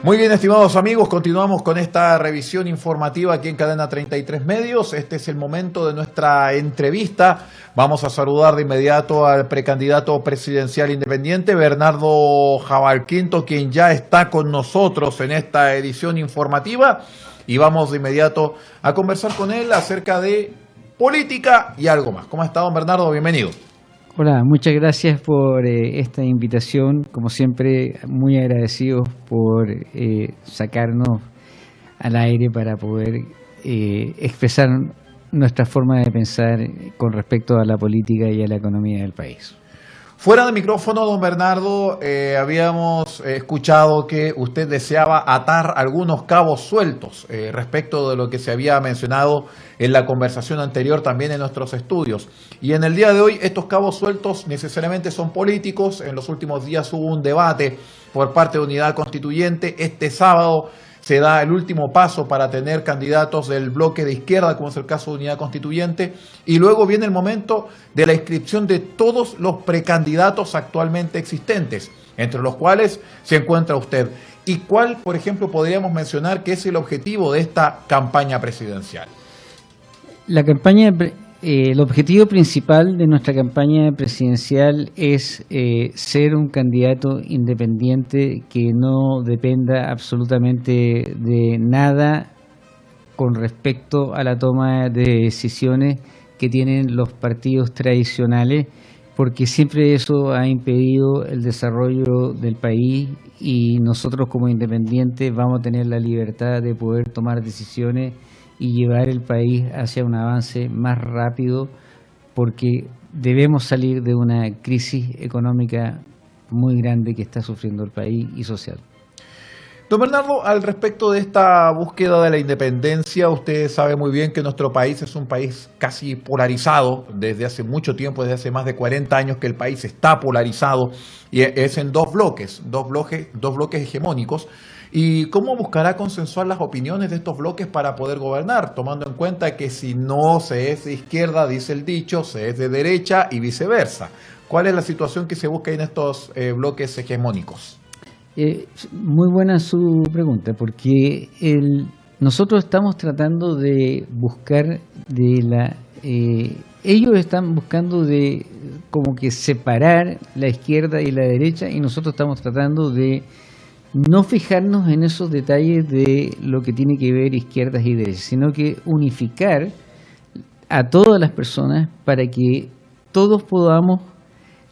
Muy bien, estimados amigos, continuamos con esta revisión informativa aquí en Cadena 33 Medios. Este es el momento de nuestra entrevista. Vamos a saludar de inmediato al precandidato presidencial independiente, Bernardo Jabalquinto, quien ya está con nosotros en esta edición informativa. Y vamos de inmediato a conversar con él acerca de política y algo más. ¿Cómo está, don Bernardo? Bienvenido. Hola, muchas gracias por esta invitación. Como siempre, muy agradecidos por sacarnos al aire para poder expresar nuestra forma de pensar con respecto a la política y a la economía del país. Fuera de micrófono, don Bernardo, habíamos escuchado que usted deseaba atar algunos cabos sueltos respecto de lo que se había mencionado en la conversación anterior también en nuestros estudios. Y en el día de hoy estos cabos sueltos necesariamente son políticos. En los últimos días hubo un debate por parte de Unidad Constituyente. Este sábado se da el último paso para tener candidatos del bloque de izquierda, como es el caso de Unidad Constituyente, y luego viene el momento de la inscripción de todos los precandidatos actualmente existentes, entre los cuales se encuentra usted. ¿Y cuál, por ejemplo, podríamos mencionar que es el objetivo de esta campaña presidencial? El objetivo principal de nuestra campaña presidencial es ser un candidato independiente que no dependa absolutamente de nada con respecto a la toma de decisiones que tienen los partidos tradicionales, porque siempre eso ha impedido el desarrollo del país y nosotros como independientes vamos a tener la libertad de poder tomar decisiones y llevar el país hacia un avance más rápido, porque debemos salir de una crisis económica muy grande que está sufriendo el país y social. Don Bernardo, al respecto de esta búsqueda de la independencia, usted sabe muy bien que nuestro país es un país casi polarizado desde hace mucho tiempo, desde hace más de 40 años que el país está polarizado y es en dos bloques hegemónicos. ¿Y cómo buscará consensuar las opiniones de estos bloques para poder gobernar? Tomando en cuenta que si no se es de izquierda, dice el dicho, se es de derecha y viceversa. ¿Cuál es la situación que se busca en estos bloques hegemónicos? Muy buena su pregunta, porque nosotros estamos tratando de buscar ellos están buscando de como que separar la izquierda y la derecha, y nosotros estamos tratando de no fijarnos en esos detalles de lo que tiene que ver izquierdas y derechas, sino que unificar a todas las personas para que todos podamos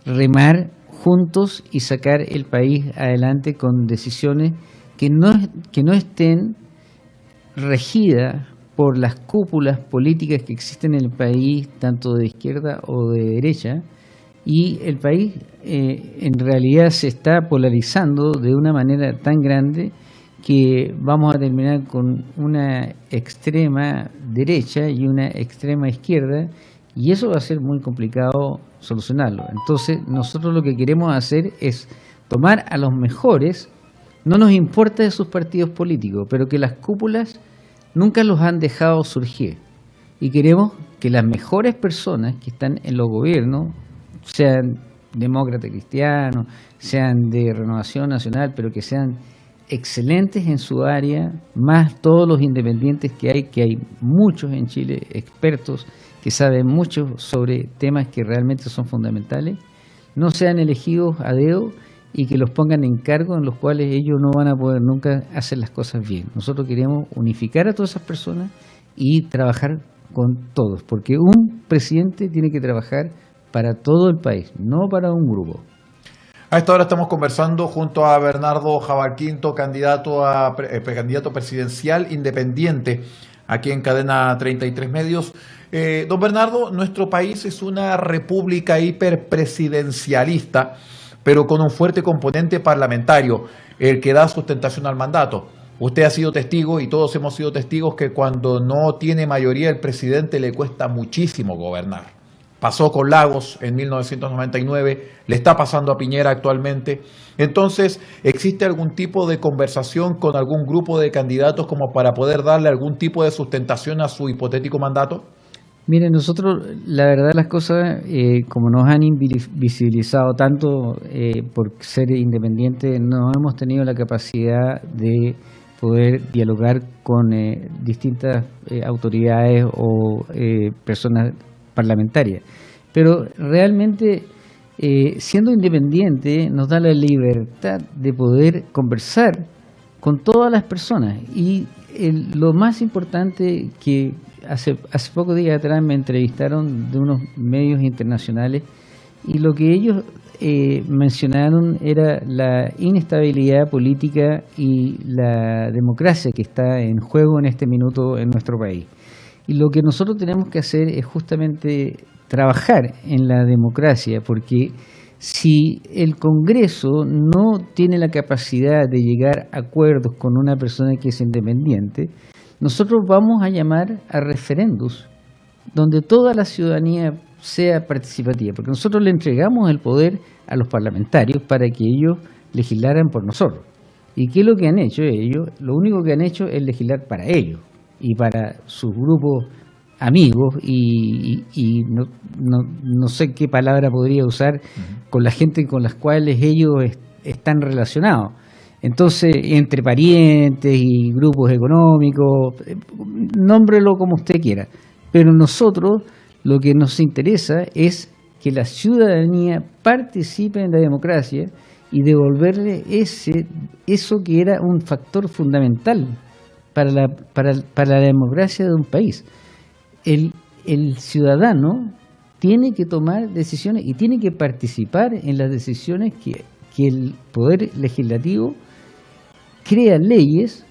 remar juntos y sacar el país adelante con decisiones que no estén regidas por las cúpulas políticas que existen en el país, tanto de izquierda o de derecha. Y el país en realidad se está polarizando de una manera tan grande que vamos a terminar con una extrema derecha y una extrema izquierda, y eso va a ser muy complicado solucionarlo. Entonces nosotros lo que queremos hacer es tomar a los mejores, no nos importa de sus partidos políticos, pero que las cúpulas nunca los han dejado surgir, y queremos que las mejores personas que están en los gobiernos, sean demócratas cristianos, sean de Renovación Nacional, pero que sean excelentes en su área, más todos los independientes que hay muchos en Chile, expertos que saben mucho sobre temas que realmente son fundamentales, no sean elegidos a dedo y que los pongan en cargos en los cuales ellos no van a poder nunca hacer las cosas bien. Nosotros queremos unificar a todas esas personas y trabajar con todos, porque un presidente tiene que trabajar para todo el país, no para un grupo. A esta hora estamos conversando junto a Bernardo Jabalquinto, candidato presidencial independiente aquí en Cadena 33 Medios. Don Bernardo, nuestro país es una república hiperpresidencialista, pero con un fuerte componente parlamentario, el que da sustentación al mandato. Usted ha sido testigo y todos hemos sido testigos que cuando no tiene mayoría el presidente le cuesta muchísimo gobernar. Pasó con Lagos en 1999, le está pasando a Piñera actualmente. Entonces, ¿existe algún tipo de conversación con algún grupo de candidatos como para poder darle algún tipo de sustentación a su hipotético mandato? Miren, nosotros, la verdad las cosas, como nos han invisibilizado tanto por ser independientes, no hemos tenido la capacidad de poder dialogar con distintas autoridades o personas parlamentarias. Pero realmente, siendo independiente, nos da la libertad de poder conversar con todas las personas. Y lo más importante que hace pocos días atrás me entrevistaron de unos medios internacionales y lo que ellos mencionaron era la inestabilidad política y la democracia que está en juego en este minuto en nuestro país. Y lo que nosotros tenemos que hacer es justamente trabajar en la democracia, porque si el Congreso no tiene la capacidad de llegar a acuerdos con una persona que es independiente, nosotros vamos a llamar a referendos donde toda la ciudadanía sea participativa, porque nosotros le entregamos el poder a los parlamentarios para que ellos legislaran por nosotros. ¿Y qué es lo que han hecho ellos? Lo único que han hecho es legislar para ellos y para sus grupos amigos y no sé qué palabra podría usar con la gente con las cuales ellos están relacionados. Entonces, entre parientes y grupos económicos, nómbrelo como usted quiera. Pero nosotros lo que nos interesa es que la ciudadanía participe en la democracia y devolverle eso que era un factor fundamental para la democracia de un país. El ciudadano tiene que tomar decisiones y tiene que participar en las decisiones que el Poder Legislativo crea leyes,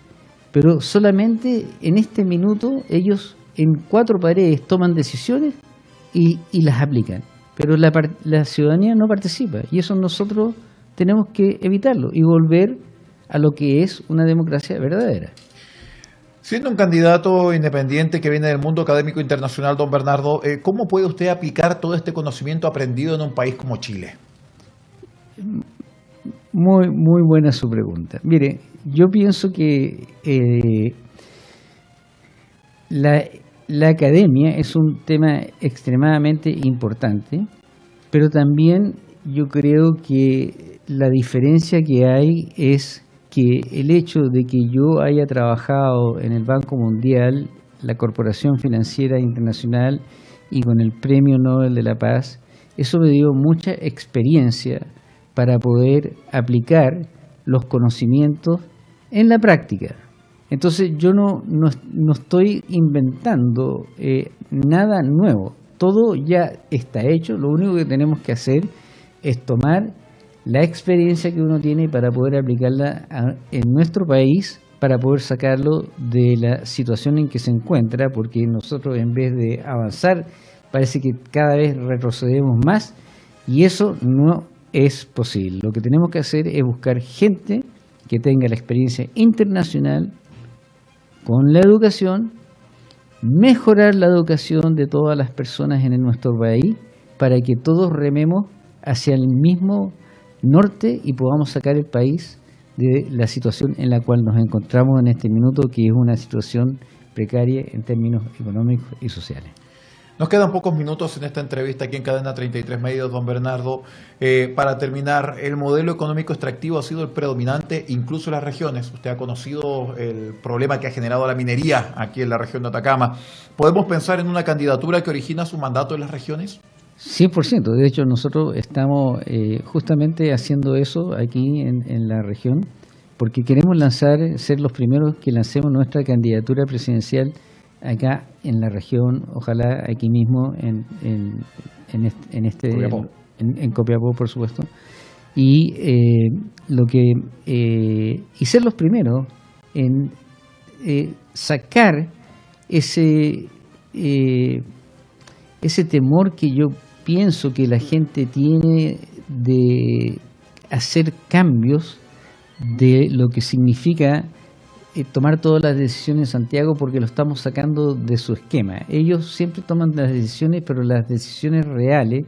pero solamente en este minuto ellos en 4 paredes toman decisiones y las aplican. Pero la ciudadanía no participa y eso nosotros tenemos que evitarlo y volver a lo que es una democracia verdadera. Siendo un candidato independiente que viene del mundo académico internacional, don Bernardo, ¿cómo puede usted aplicar todo este conocimiento aprendido en un país como Chile? Muy, muy buena su pregunta. Mire, yo pienso que la academia es un tema extremadamente importante, pero también yo creo que la diferencia que hay es que el hecho de que yo haya trabajado en el Banco Mundial, la Corporación Financiera Internacional y con el Premio Nobel de la Paz, eso me dio mucha experiencia para poder aplicar los conocimientos en la práctica. Entonces yo no estoy inventando nada nuevo, todo ya está hecho, lo único que tenemos que hacer es tomar la experiencia que uno tiene para poder aplicarla en nuestro país, para poder sacarlo de la situación en que se encuentra, porque nosotros en vez de avanzar parece que cada vez retrocedemos más y eso no es posible. Lo que tenemos que hacer es buscar gente que tenga la experiencia internacional con la educación, mejorar la educación de todas las personas en nuestro país para que todos rememos hacia el mismo norte y podamos sacar el país de la situación en la cual nos encontramos en este minuto, que es una situación precaria en términos económicos y sociales. Nos quedan pocos minutos en esta entrevista aquí en Cadena 33 Medios, don Bernardo. Para terminar, el modelo económico extractivo ha sido el predominante incluso en las regiones. Usted ha conocido el problema que ha generado la minería aquí en la región de Atacama. ¿Podemos pensar en una candidatura que origina su mandato en las regiones? 100%. De hecho, nosotros estamos justamente haciendo eso aquí en la región, porque queremos ser los primeros que lancemos nuestra candidatura presidencial acá en la región, ojalá aquí mismo en Copiapó, por supuesto, y ser los primeros en sacar ese temor que yo pienso que la gente tiene de hacer cambios de lo que significa tomar todas las decisiones en Santiago, porque lo estamos sacando de su esquema. Ellos siempre toman las decisiones, pero las decisiones reales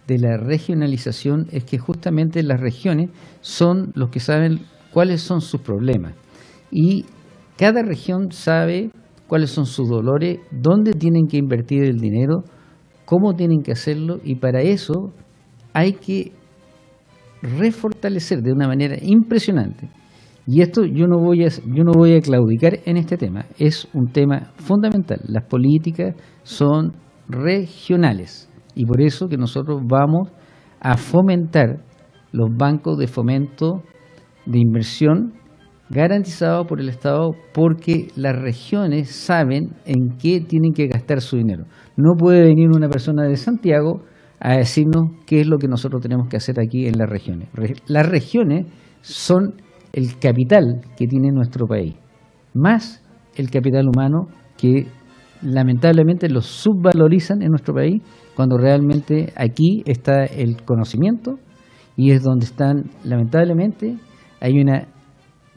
de la regionalización es que justamente las regiones son los que saben cuáles son sus problemas. Y cada región sabe cuáles son sus dolores, dónde tienen que invertir el dinero, cómo tienen que hacerlo, y para eso hay que refortalecer de una manera impresionante. Y esto yo no voy a claudicar en este tema, es un tema fundamental. Las políticas son regionales y por eso que nosotros vamos a fomentar los bancos de fomento de inversión garantizados por el Estado, porque las regiones saben en qué tienen que gastar su dinero. No puede venir una persona de Santiago a decirnos qué es lo que nosotros tenemos que hacer aquí en las regiones. Las regiones son el capital que tiene nuestro país, más el capital humano que lamentablemente lo subvalorizan en nuestro país, cuando realmente aquí está el conocimiento y es donde están, lamentablemente, hay una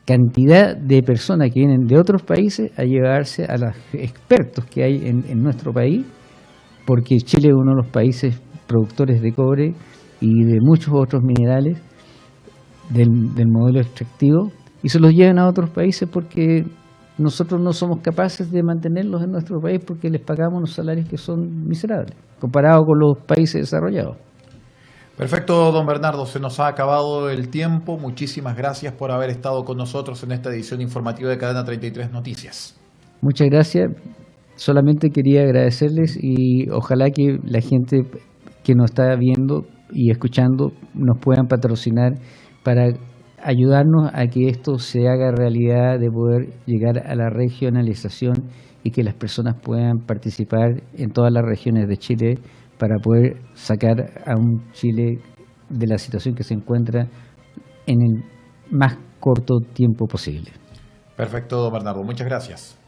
cantidad de personas que vienen de otros países a llevarse a los expertos que hay en nuestro país, porque Chile es uno de los países productores de cobre y de muchos otros minerales del modelo extractivo, y se los llevan a otros países porque nosotros no somos capaces de mantenerlos en nuestro país porque les pagamos unos salarios que son miserables comparados con los países desarrollados. Perfecto, don Bernardo, se nos ha acabado el tiempo. Muchísimas gracias por haber estado con nosotros en esta edición informativa de Cadena 33 Noticias. Muchas gracias. Solamente quería agradecerles y ojalá que la gente que nos está viendo y escuchando nos puedan patrocinar para ayudarnos a que esto se haga realidad, de poder llegar a la regionalización y que las personas puedan participar en todas las regiones de Chile para poder sacar a un Chile de la situación que se encuentra en el más corto tiempo posible. Perfecto, don Bernardo, muchas gracias.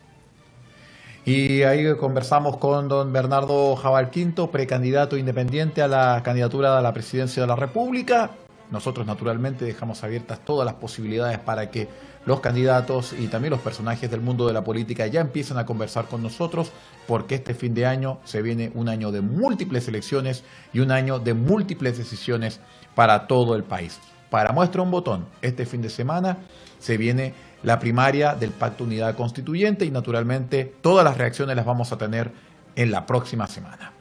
Y ahí conversamos con don Bernardo Jabal Quinto, precandidato independiente a la candidatura a la presidencia de la República. Nosotros naturalmente dejamos abiertas todas las posibilidades para que los candidatos y también los personajes del mundo de la política ya empiecen a conversar con nosotros, porque este fin de año se viene un año de múltiples elecciones y un año de múltiples decisiones para todo el país. Para muestra un botón, este fin de semana se viene la primaria del Pacto Unidad Constituyente y naturalmente todas las reacciones las vamos a tener en la próxima semana.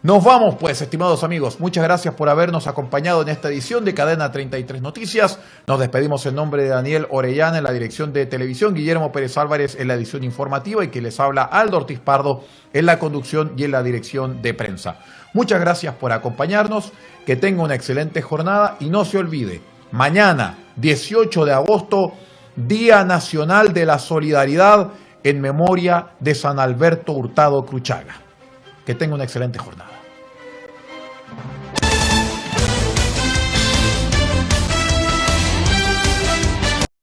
Nos vamos pues, estimados amigos. Muchas gracias por habernos acompañado en esta edición de Cadena 33 Noticias. Nos despedimos en nombre de Daniel Orellana en la dirección de televisión, Guillermo Pérez Álvarez en la edición informativa y que les habla Aldo Ortiz Pardo en la conducción y en la dirección de prensa. Muchas gracias por acompañarnos, que tenga una excelente jornada y no se olvide, mañana 18 de agosto, Día Nacional de la Solidaridad en memoria de San Alberto Hurtado Cruchaga. Que tenga una excelente jornada.